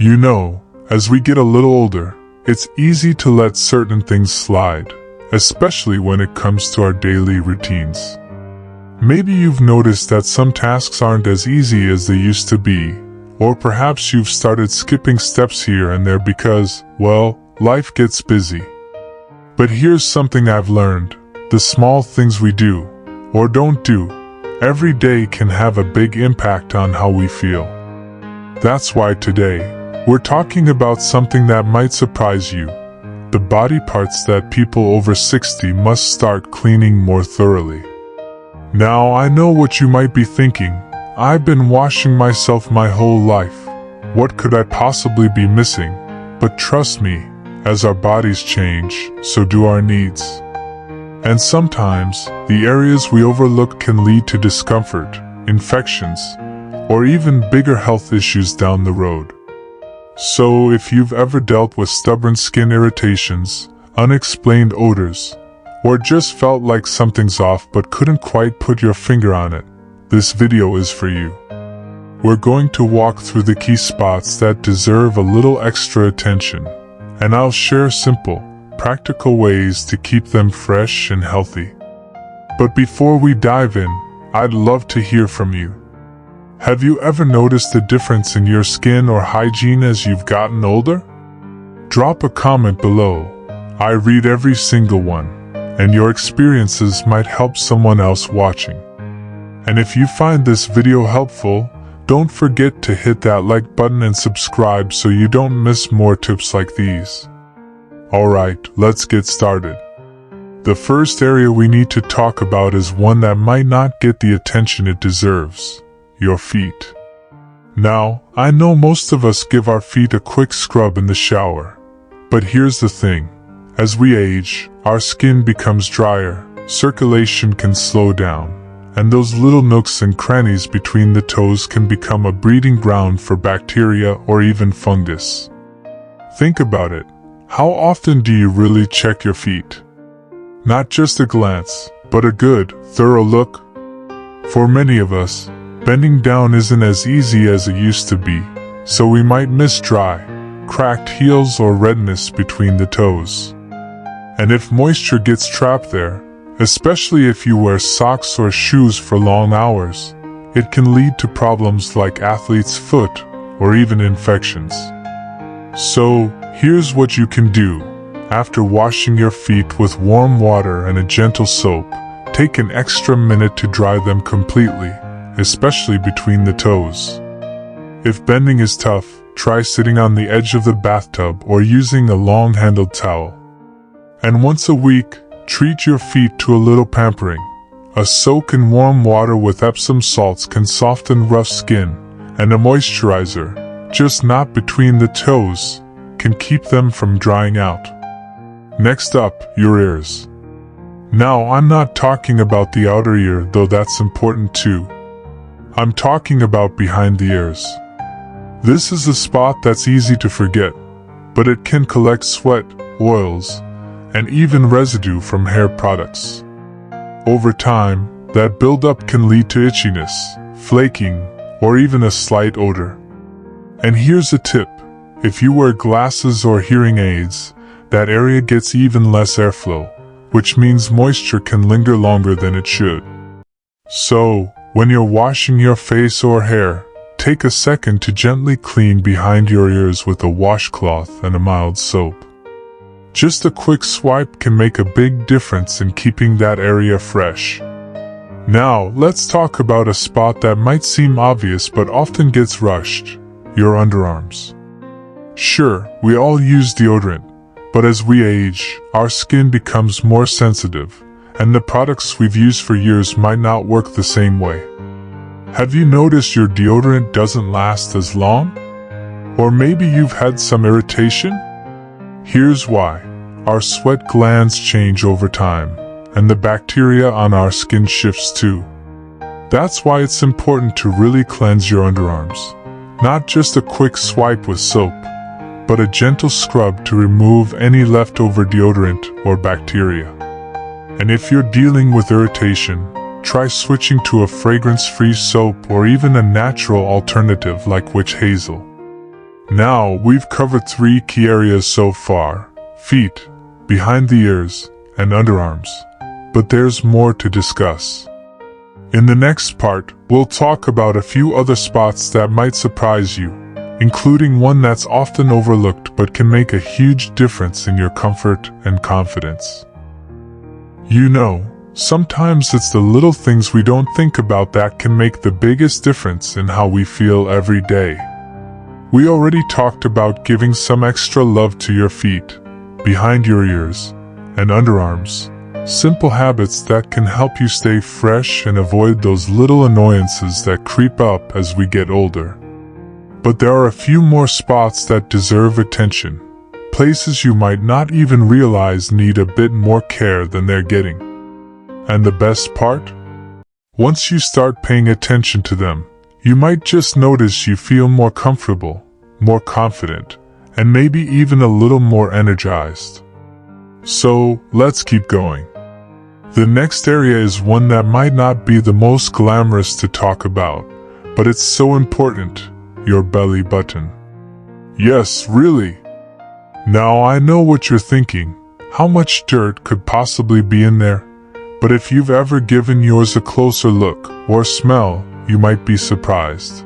You know, as we get a little older, it's easy to let certain things slide, especially when it comes to our daily routines. Maybe you've noticed that some tasks aren't as easy as they used to be, or perhaps you've started skipping steps here and there because, well, life gets busy. But here's something I've learned: the small things we do, or don't do, every day can have a big impact on how we feel. That's why today, we're talking about something that might surprise you: the body parts that people over 60 must start cleaning more thoroughly. Now, I know what you might be thinking. I've been washing myself my whole life. What could I possibly be missing? But trust me, as our bodies change, so do our needs. And sometimes, the areas we overlook can lead to discomfort, infections, or even bigger health issues down the road. So if you've ever dealt with stubborn skin irritations, unexplained odors, or just felt like something's off but couldn't quite put your finger on it, this video is for you. We're going to walk through the key spots that deserve a little extra attention, and I'll share simple, practical ways to keep them fresh and healthy. But before we dive in, I'd love to hear from you. Have you ever noticed a difference in your skin or hygiene as you've gotten older? Drop a comment below. I read every single one, and your experiences might help someone else watching. And if you find this video helpful, don't forget to hit that like button and subscribe so you don't miss more tips like these. Alright, let's get started. The first area we need to talk about is one that might not get the attention it deserves: your feet. Now, I know most of us give our feet a quick scrub in the shower. But here's the thing: as we age, our skin becomes drier, circulation can slow down, and those little nooks and crannies between the toes can become a breeding ground for bacteria or even fungus. Think about it. How often do you really check your feet? Not just a glance, but a good, thorough look? For many of us, bending down isn't as easy as it used to be, so we might miss dry, cracked heels or redness between the toes. And if moisture gets trapped there, especially if you wear socks or shoes for long hours, it can lead to problems like athlete's foot or even infections. So, here's what you can do. After washing your feet with warm water and a gentle soap, take an extra minute to dry them completely, especially between the toes. If bending is tough, try sitting on the edge of the bathtub or using a long-handled towel. And once a week, treat your feet to a little pampering. A soak in warm water with Epsom salts can soften rough skin, and a moisturizer, just not between the toes, can keep them from drying out. Next up, your ears. Now, I'm not talking about the outer ear, though that's important too. I'm talking about behind the ears. This is a spot that's easy to forget, but it can collect sweat, oils, and even residue from hair products. Over time, that buildup can lead to itchiness, flaking, or even a slight odor. And here's a tip: if you wear glasses or hearing aids, that area gets even less airflow, which means moisture can linger longer than it should. So, when you're washing your face or hair, take a second to gently clean behind your ears with a washcloth and a mild soap. Just a quick swipe can make a big difference in keeping that area fresh. Now, let's talk about a spot that might seem obvious but often gets rushed: your underarms. Sure, we all use deodorant, but as we age, our skin becomes more sensitive, and the products we've used for years might not work the same way. Have you noticed your deodorant doesn't last as long? Or maybe you've had some irritation? Here's why. Our sweat glands change over time, and the bacteria on our skin shifts too. That's why it's important to really cleanse your underarms. Not just a quick swipe with soap, but a gentle scrub to remove any leftover deodorant or bacteria. And if you're dealing with irritation, try switching to a fragrance-free soap or even a natural alternative like witch hazel. Now, we've covered 3 key areas so far: feet, behind the ears, and underarms. But there's more to discuss. In the next part, we'll talk about a few other spots that might surprise you, including one that's often overlooked but can make a huge difference in your comfort and confidence. You know, sometimes it's the little things we don't think about that can make the biggest difference in how we feel every day. We already talked about giving some extra love to your feet, behind your ears, and underarms. Simple habits that can help you stay fresh and avoid those little annoyances that creep up as we get older. But there are a few more spots that deserve attention, places you might not even realize need a bit more care than they're getting. And the best part? Once you start paying attention to them, you might just notice you feel more comfortable, more confident, and maybe even a little more energized. So, let's keep going. The next area is one that might not be the most glamorous to talk about, but it's so important: your belly button. Yes, really. Now I know what you're thinking. How much dirt could possibly be in there? But if you've ever given yours a closer look or smell, you might be surprised.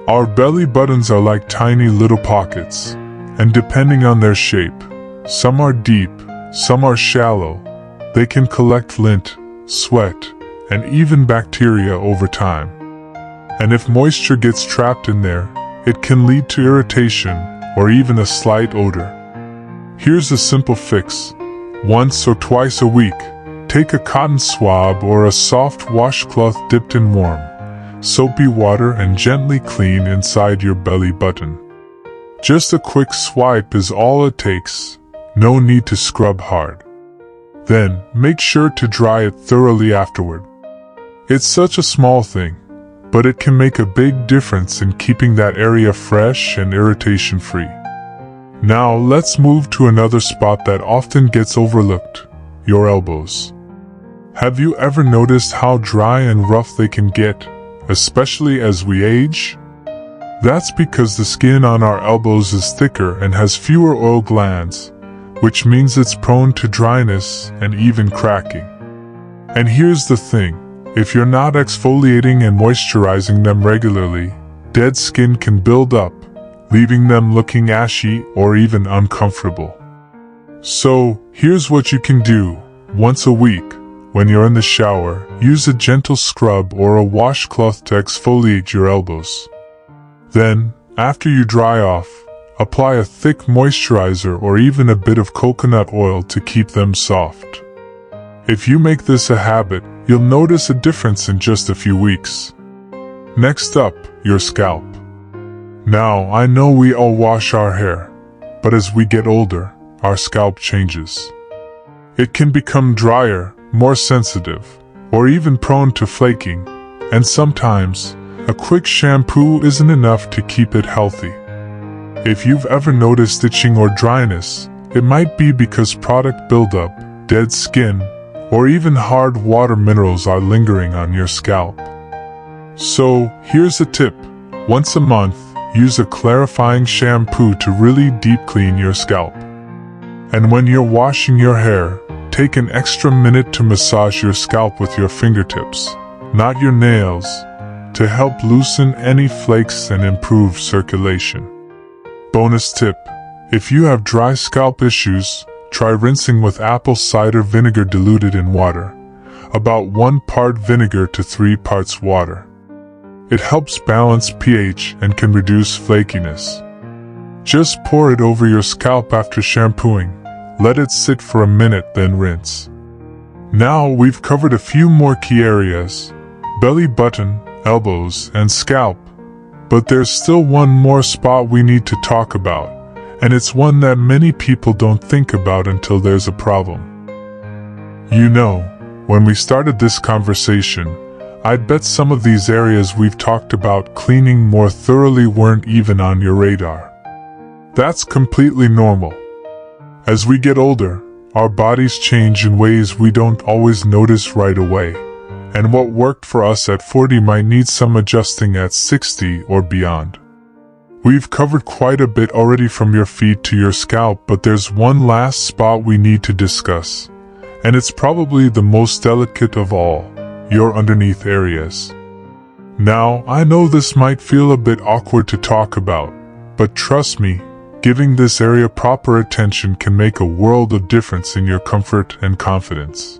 Our belly buttons are like tiny little pockets, and depending on their shape, some are deep, some are shallow. They can collect lint, sweat, and even bacteria over time. And if moisture gets trapped in there, it can lead to irritation or even a slight odor. Here's a simple fix. Once or twice a week, take a cotton swab or a soft washcloth dipped in warm, soapy water and gently clean inside your belly button. Just a quick swipe is all it takes. No need to scrub hard. Then, make sure to dry it thoroughly afterward. It's such a small thing, but it can make a big difference in keeping that area fresh and irritation-free. Now, let's move to another spot that often gets overlooked: your elbows. Have you ever noticed how dry and rough they can get, especially as we age? That's because the skin on our elbows is thicker and has fewer oil glands, which means it's prone to dryness and even cracking. And here's the thing: if you're not exfoliating and moisturizing them regularly, dead skin can build up, leaving them looking ashy or even uncomfortable. So, here's what you can do. Once a week, when you're in the shower, use a gentle scrub or a washcloth to exfoliate your elbows. Then, after you dry off, apply a thick moisturizer or even a bit of coconut oil to keep them soft. If you make this a habit, you'll notice a difference in just a few weeks. Next up, your scalp. Now, I know we all wash our hair, but as we get older, our scalp changes. It can become drier, more sensitive, or even prone to flaking, and sometimes, a quick shampoo isn't enough to keep it healthy. If you've ever noticed itching or dryness, it might be because product buildup, dead skin, or even hard water minerals are lingering on your scalp. So, here's a tip. Once a month, use a clarifying shampoo to really deep clean your scalp. And when you're washing your hair, take an extra minute to massage your scalp with your fingertips, not your nails, to help loosen any flakes and improve circulation. Bonus tip: if you have dry scalp issues, try rinsing with apple cider vinegar diluted in water, about 1 part vinegar to 3 parts water. It helps balance pH and can reduce flakiness. Just pour it over your scalp after shampooing. Let it sit for a minute, then rinse. Now we've covered a few more key areas: belly button, elbows, and scalp. But there's still one more spot we need to talk about, and it's one that many people don't think about until there's a problem. You know, when we started this conversation, I'd bet some of these areas we've talked about cleaning more thoroughly weren't even on your radar. That's completely normal. As we get older, our bodies change in ways we don't always notice right away, and what worked for us at 40 might need some adjusting at 60 or beyond. We've covered quite a bit already from your feet to your scalp, but there's one last spot we need to discuss. And it's probably the most delicate of all, your underneath areas. Now, I know this might feel a bit awkward to talk about, but trust me, giving this area proper attention can make a world of difference in your comfort and confidence.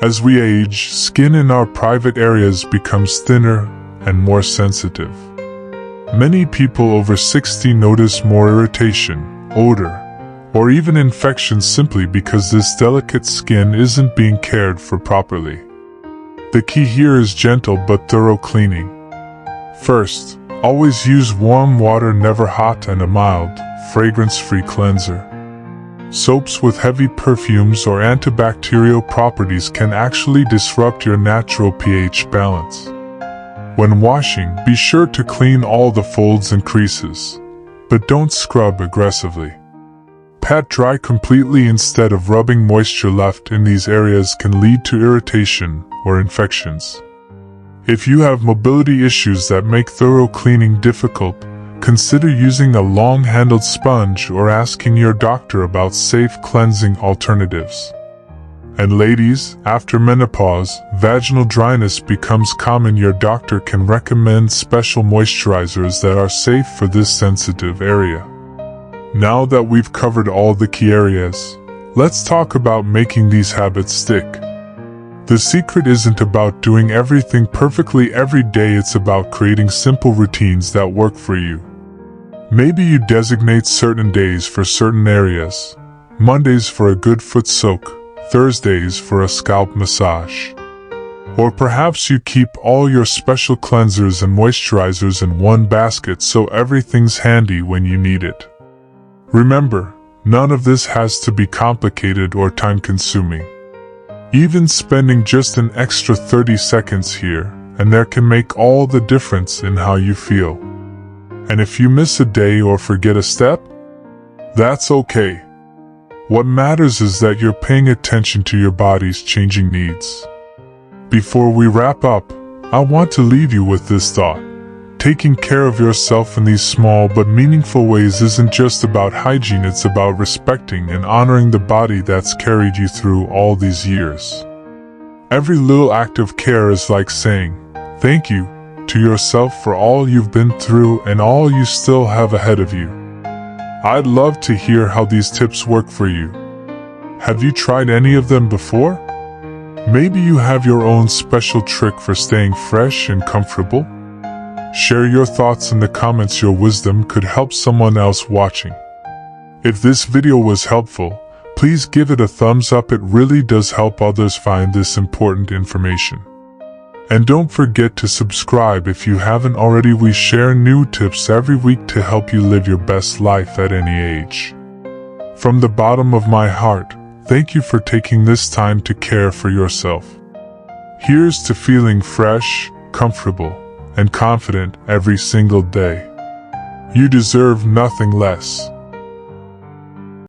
As we age, skin in our private areas becomes thinner and more sensitive. Many people over 60 notice more irritation, odor, or even infections simply because this delicate skin isn't being cared for properly. The key here is gentle but thorough cleaning. First, always use warm water, never hot, and a mild, fragrance-free cleanser. Soaps with heavy perfumes or antibacterial properties can actually disrupt your natural pH balance. When washing, be sure to clean all the folds and creases, but don't scrub aggressively. Pat dry completely instead of rubbing. Moisture left in these areas can lead to irritation or infections. If you have mobility issues that make thorough cleaning difficult, consider using a long-handled sponge or asking your doctor about safe cleansing alternatives. And ladies, after menopause, vaginal dryness becomes common. Your doctor can recommend special moisturizers that are safe for this sensitive area. Now that we've covered all the key areas, let's talk about making these habits stick. The secret isn't about doing everything perfectly every day, it's about creating simple routines that work for you. Maybe you designate certain days for certain areas. Mondays for a good foot soak, Thursdays for a scalp massage. Or perhaps you keep all your special cleansers and moisturizers in one basket so everything's handy when you need it. Remember, none of this has to be complicated or time-consuming. Even spending just an extra 30 seconds here and there can make all the difference in how you feel. And if you miss a day or forget a step, that's okay. What matters is that you're paying attention to your body's changing needs. Before we wrap up, I want to leave you with this thought. Taking care of yourself in these small but meaningful ways isn't just about hygiene, it's about respecting and honoring the body that's carried you through all these years. Every little act of care is like saying, thank you, to yourself for all you've been through and all you still have ahead of you. I'd love to hear how these tips work for you. Have you tried any of them before? Maybe you have your own special trick for staying fresh and comfortable? Share your thoughts in the comments. Your wisdom could help someone else watching. If this video was helpful, please give it a thumbs up. It really does help others find this important information. And don't forget to subscribe if you haven't already. We share new tips every week to help you live your best life at any age. From the bottom of my heart, thank you for taking this time to care for yourself. Here's to feeling fresh, comfortable, and confident every single day. You deserve nothing less.